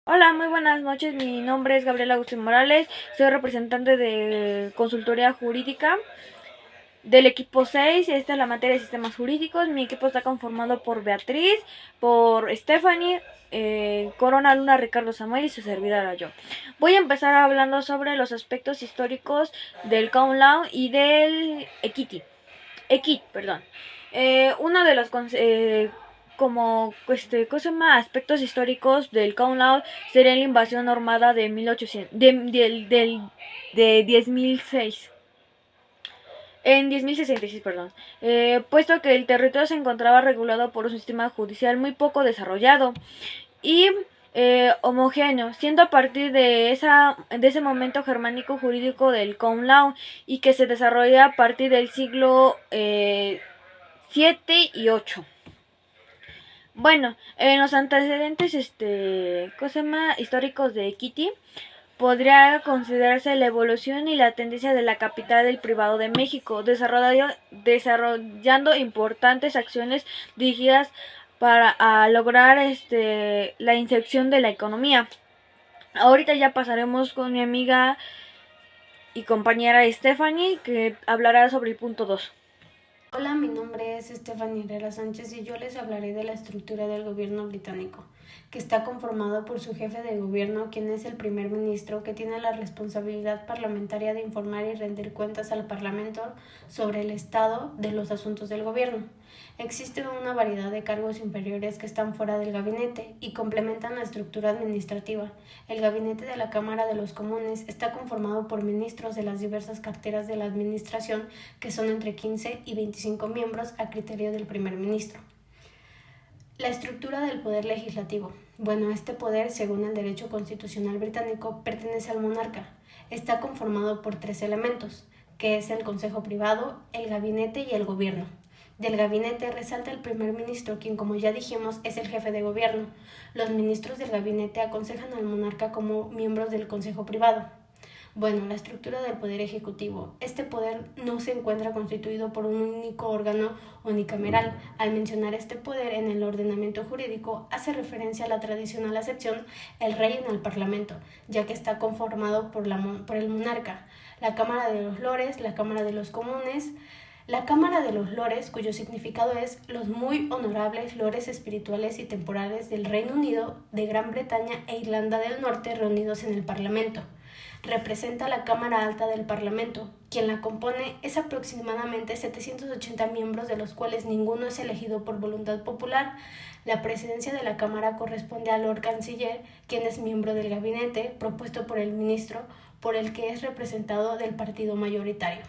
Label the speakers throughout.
Speaker 1: Hola, muy buenas noches. Mi nombre es Gabriela Agustín Morales. Soy representante de consultoría jurídica del equipo 6. Esta es la materia de sistemas jurídicos. Mi equipo está conformado por Beatriz, por Stephanie, Corona Luna, Ricardo Samuel y su servidora yo. Voy a empezar hablando sobre los aspectos históricos del Common Law y del Equity, perdón. Uno de los aspectos históricos del Common Law sería la invasión normanda de 1800 de 10.006 en 10.066, perdón, puesto que el territorio se encontraba regulado por un sistema judicial muy poco desarrollado y homogéneo, siendo a partir de ese momento germánico jurídico del Common Law y que se desarrolla a partir del siglo 7 y 8. Bueno, en los antecedentes históricos de Kitty podría considerarse la evolución y la tendencia de la capital del privado de México, desarrollando importantes acciones dirigidas para lograr la inserción de la economía. Ahorita ya pasaremos con mi amiga y compañera Stephanie, que hablará sobre el punto 2.
Speaker 2: Hola, mi nombre es Stephanie Herrera Sánchez y yo les hablaré de la estructura del gobierno británico, que está conformado por su jefe de gobierno, quien es el primer ministro, que tiene la responsabilidad parlamentaria de informar y rendir cuentas al Parlamento sobre el estado de los asuntos del gobierno. Existe una variedad de cargos inferiores que están fuera del gabinete y complementan la estructura administrativa. El gabinete de la Cámara de los Comunes está conformado por ministros de las diversas carteras de la administración, que son entre 15 y 25 miembros a criterio del primer ministro. La estructura del poder legislativo. Bueno, este poder, según el derecho constitucional británico, pertenece al monarca. Está conformado por tres elementos, que es el Consejo Privado, el Gabinete y el Gobierno. Del gabinete resalta el primer ministro, quien, como ya dijimos, es el jefe de gobierno. Los ministros del gabinete aconsejan al monarca como miembros del Consejo Privado. Bueno, la estructura del poder ejecutivo. Este poder no se encuentra constituido por un único órgano unicameral. Al mencionar este poder en el ordenamiento jurídico, hace referencia a la tradicional acepción el rey en el parlamento, ya que está conformado por el monarca, la Cámara de los Lores, la Cámara de los Comunes. La Cámara de los Lores, cuyo significado es los muy honorables lores espirituales y temporales del Reino Unido, de Gran Bretaña e Irlanda del Norte reunidos en el Parlamento. Representa la Cámara Alta del Parlamento. Quien la compone es aproximadamente 780 miembros, de los cuales ninguno es elegido por voluntad popular. La presidencia de la Cámara corresponde al Lord Canciller, quien es miembro del gabinete propuesto por el ministro, por el que es representado del partido mayoritario.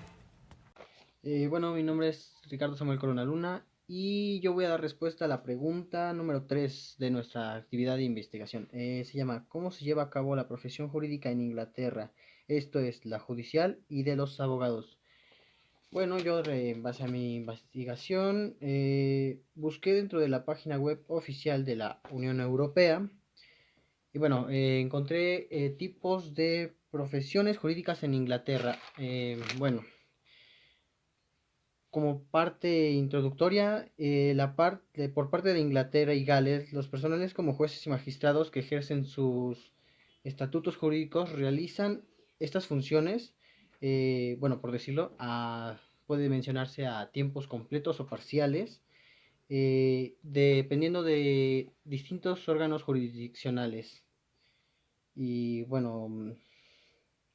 Speaker 3: Bueno, mi nombre es Ricardo Samuel Corona Luna y yo voy a dar respuesta a la pregunta número 3 de nuestra actividad de investigación. Se llama ¿Cómo se lleva a cabo la profesión jurídica en Inglaterra? Esto es la judicial y de los abogados. Bueno, yo en base a mi investigación busqué dentro de la página web oficial de la Unión Europea y bueno, encontré tipos de profesiones jurídicas en Inglaterra. Bueno, como parte introductoria, por parte de Inglaterra y Gales, los personales como jueces y magistrados que ejercen sus estatutos jurídicos realizan estas funciones, bueno, por decirlo, puede mencionarse a tiempos completos o parciales, dependiendo de distintos órganos jurisdiccionales. Y bueno,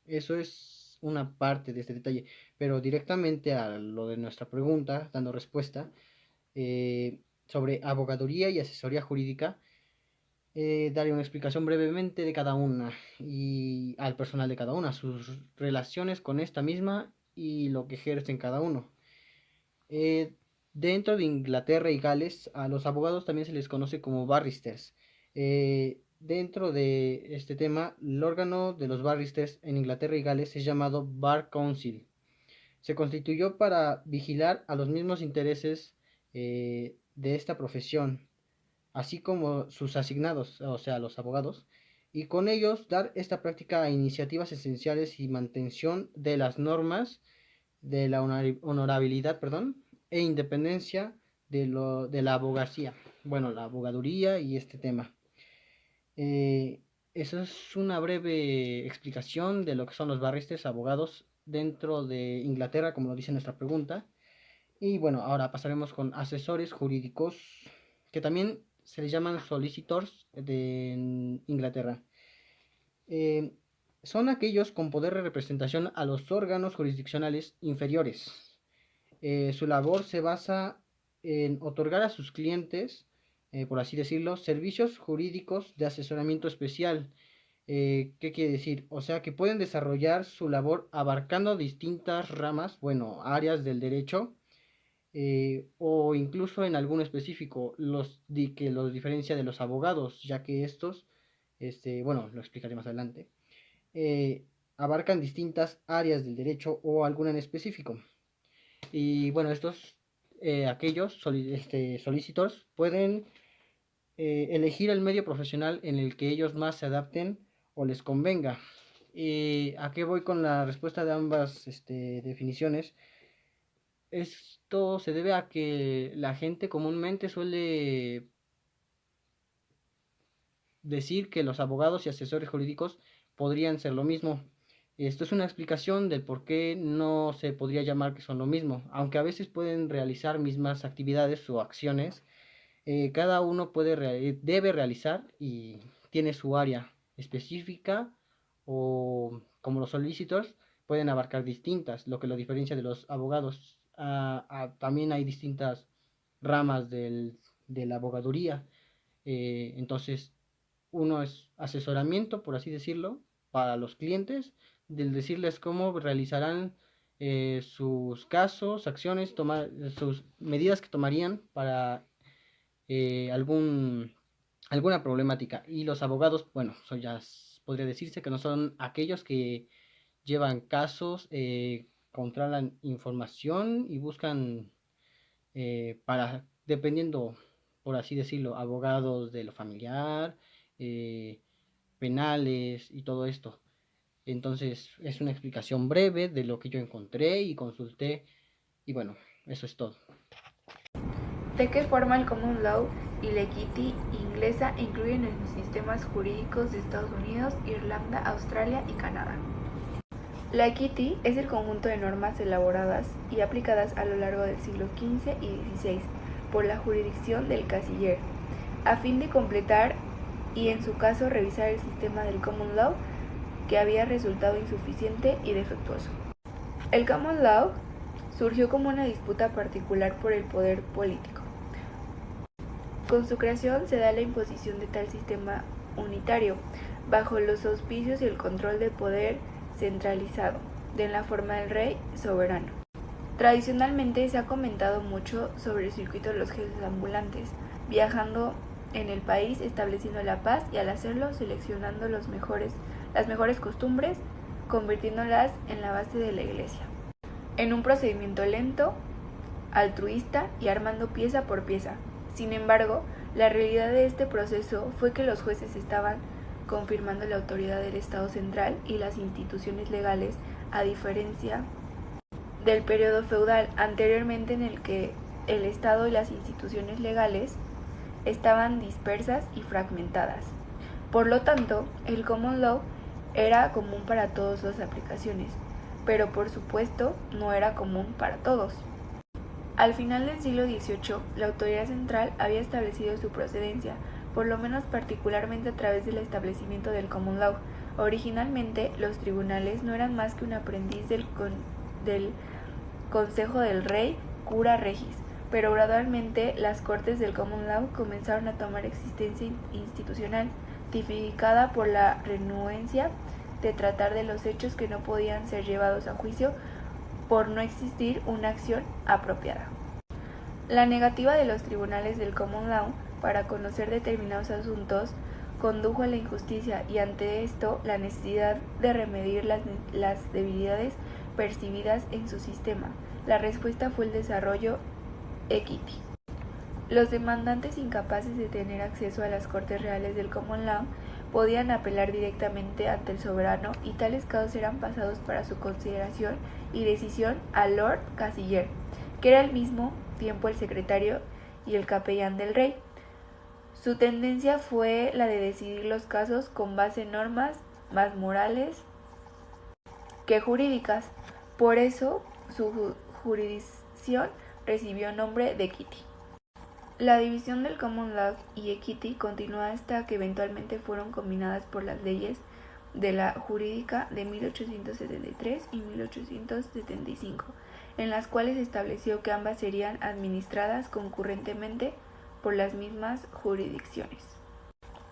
Speaker 3: eso es una parte de este detalle, pero directamente a lo de nuestra pregunta, dando respuesta sobre abogaduría y asesoría jurídica, daré una explicación brevemente de cada una y al personal de cada una, sus relaciones con esta misma y lo que ejercen cada uno. Eh, Dentro de Inglaterra y Gales, a los abogados también se les conoce como barristers. Dentro de este tema, el órgano de los barristers en Inglaterra y Gales es llamado Bar Council. Se constituyó para vigilar a los mismos intereses de esta profesión, así como sus asignados, o sea, los abogados, y con ellos dar esta práctica a iniciativas esenciales y mantención de las normas de la honorabilidad, perdón, e independencia de la abogacía, bueno, la abogaduría y este tema. Eso es una breve explicación de lo que son los barristers, abogados dentro de Inglaterra, como lo dice nuestra pregunta. Y bueno, ahora pasaremos con asesores jurídicos, que también se les llaman solicitors de Inglaterra. Eh, Son aquellos con poder de representación a los órganos jurisdiccionales inferiores. Su labor se basa en otorgar a sus clientes, por así decirlo, servicios jurídicos de asesoramiento especial. ¿Qué quiere decir? O sea, que pueden desarrollar su labor abarcando distintas ramas, bueno, áreas del derecho, o incluso en alguno específico, que los diferencia de los abogados, ya que estos, bueno, lo explicaré más adelante, eh, abarcan distintas áreas del derecho o alguna en específico. Y bueno, aquellos solicitors pueden elegir el medio profesional en el que ellos más se adapten o les convenga. ¿A qué voy con la respuesta de ambas definiciones? Esto se debe a que la gente comúnmente suele decir que los abogados y asesores jurídicos podrían ser lo mismo. Esto es una explicación del por qué no se podría llamar que son lo mismo, aunque a veces pueden realizar mismas actividades o acciones. Cada uno debe realizar y tiene su área específica, o como los solicitors pueden abarcar distintas, lo que lo diferencia de los abogados. También hay distintas ramas de la abogaduría. Entonces, uno es asesoramiento, por así decirlo, para los clientes, del decirles cómo realizarán sus casos, acciones, sus medidas que tomarían para eh, algún, alguna problemática. Y los abogados, bueno, podría decirse que no son aquellos que llevan casos, controlan información y buscan dependiendo, por así decirlo, abogados de lo familiar, eh, penales y todo esto. Entonces es una explicación breve de lo que yo encontré y consulté, y bueno, eso es todo.
Speaker 4: ¿De qué forma el Common Law y la Equity inglesa influyen en los sistemas jurídicos de Estados Unidos, Irlanda, Australia y Canadá? La Equity es el conjunto de normas elaboradas y aplicadas a lo largo del siglo XV y XVI por la jurisdicción del Canciller, a fin de completar y en su caso revisar el sistema del Common Law que había resultado insuficiente y defectuoso. El Common Law surgió como una disputa particular por el poder político. Con su creación se da la imposición de tal sistema unitario, bajo los auspicios y el control del poder centralizado, de la forma del rey soberano. Tradicionalmente se ha comentado mucho sobre el circuito de los jefes ambulantes, viajando en el país, estableciendo la paz y al hacerlo seleccionando las mejores costumbres, convirtiéndolas en la base de la iglesia. En un procedimiento lento, altruista y armando pieza por pieza. Sin embargo, la realidad de este proceso fue que los jueces estaban confirmando la autoridad del Estado central y las instituciones legales, a diferencia del periodo feudal anteriormente en el que el Estado y las instituciones legales estaban dispersas y fragmentadas. Por lo tanto, el Common Law era común para todas las aplicaciones, pero por supuesto no era común para todos. Al final del siglo XVIII, la autoridad central había establecido su procedencia, por lo menos particularmente a través del establecimiento del Common Law. Originalmente, los tribunales no eran más que un aprendiz del Consejo del Rey Cura Regis, pero gradualmente las Cortes del Common Law comenzaron a tomar existencia institucional, tipificada por la renuencia de tratar de los hechos que no podían ser llevados a juicio por no existir una acción apropiada. La negativa de los tribunales del Common Law para conocer determinados asuntos condujo a la injusticia y ante esto la necesidad de remediar las debilidades percibidas en su sistema. La respuesta fue el desarrollo Equity. Los demandantes incapaces de tener acceso a las Cortes Reales del Common Law podían apelar directamente ante el soberano y tales casos eran pasados para su consideración y decisión al Lord Canciller, que era al mismo tiempo el secretario y el capellán del rey. Su tendencia fue la de decidir los casos con base en normas más morales que jurídicas. Por eso su jurisdicción recibió nombre de equity. La división del common law y equity continuó hasta que eventualmente fueron combinadas por las leyes de la jurídica de 1873 y 1875, en las cuales estableció que ambas serían administradas concurrentemente por las mismas jurisdicciones.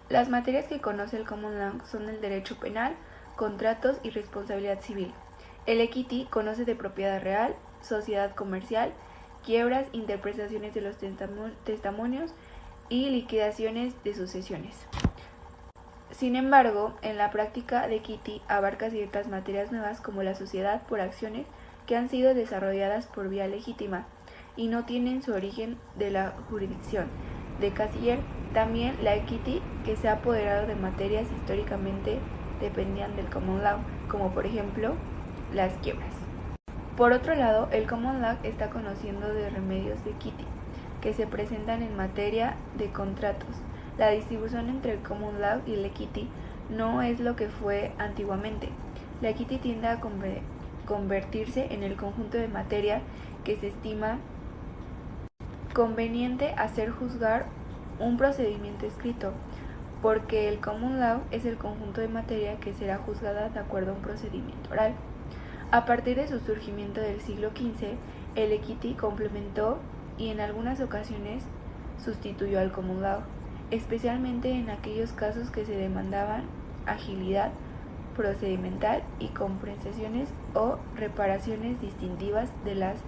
Speaker 4: Las materias que conoce el common law son el derecho penal, contratos y responsabilidad civil. El equity conoce de propiedad real, sociedad comercial, quiebras, interpretaciones de los testimonios y liquidaciones de sucesiones. Sin embargo, en la práctica de equity abarca ciertas materias nuevas como la sociedad por acciones que han sido desarrolladas por vía legítima y no tienen su origen de la jurisdicción de Cassirer. También la equity que se ha apoderado de materias históricamente dependían del common law, como por ejemplo las quiebras. Por otro lado, el common law está conociendo de remedios de equity que se presentan en materia de contratos. La distribución entre el common law y el equity no es lo que fue antiguamente. La equity tiende a convertirse en el conjunto de materia que se estima conveniente hacer juzgar un procedimiento escrito, porque el common law es el conjunto de materia que será juzgada de acuerdo a un procedimiento oral. A partir de su surgimiento del siglo XV, el equity complementó y en algunas ocasiones sustituyó al common law, especialmente en aquellos casos que se demandaban agilidad procedimental y compensaciones o reparaciones distintivas de las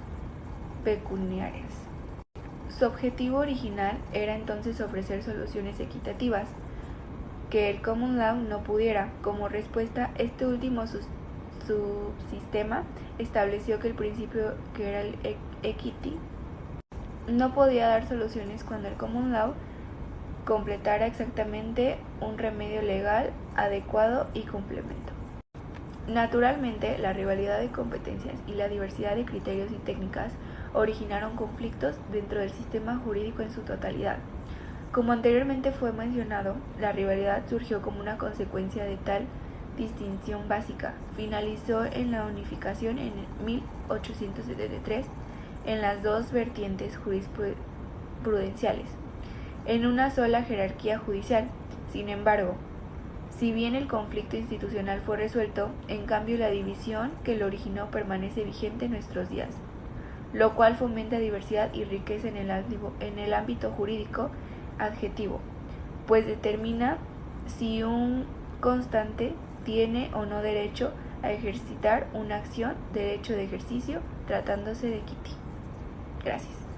Speaker 4: pecuniarias. Su objetivo original era entonces ofrecer soluciones equitativas que el common law no pudiera. Como respuesta, este último subsistema estableció que el principio que era el equity no podía dar soluciones cuando el common law completara exactamente un remedio legal adecuado y complemento. Naturalmente, la rivalidad de competencias y la diversidad de criterios y técnicas originaron conflictos dentro del sistema jurídico en su totalidad. Como anteriormente fue mencionado, la rivalidad surgió como una consecuencia de tal distinción básica. Finalizó en la unificación en 1873 en las dos vertientes jurisprudenciales, en una sola jerarquía judicial. Sin embargo, si bien el conflicto institucional fue resuelto, en cambio la división que lo originó permanece vigente en nuestros días, lo cual fomenta diversidad y riqueza en el ámbito jurídico adjetivo, pues determina si un constante tiene o no derecho a ejercitar una acción, derecho de ejercicio, tratándose de equity. Gracias.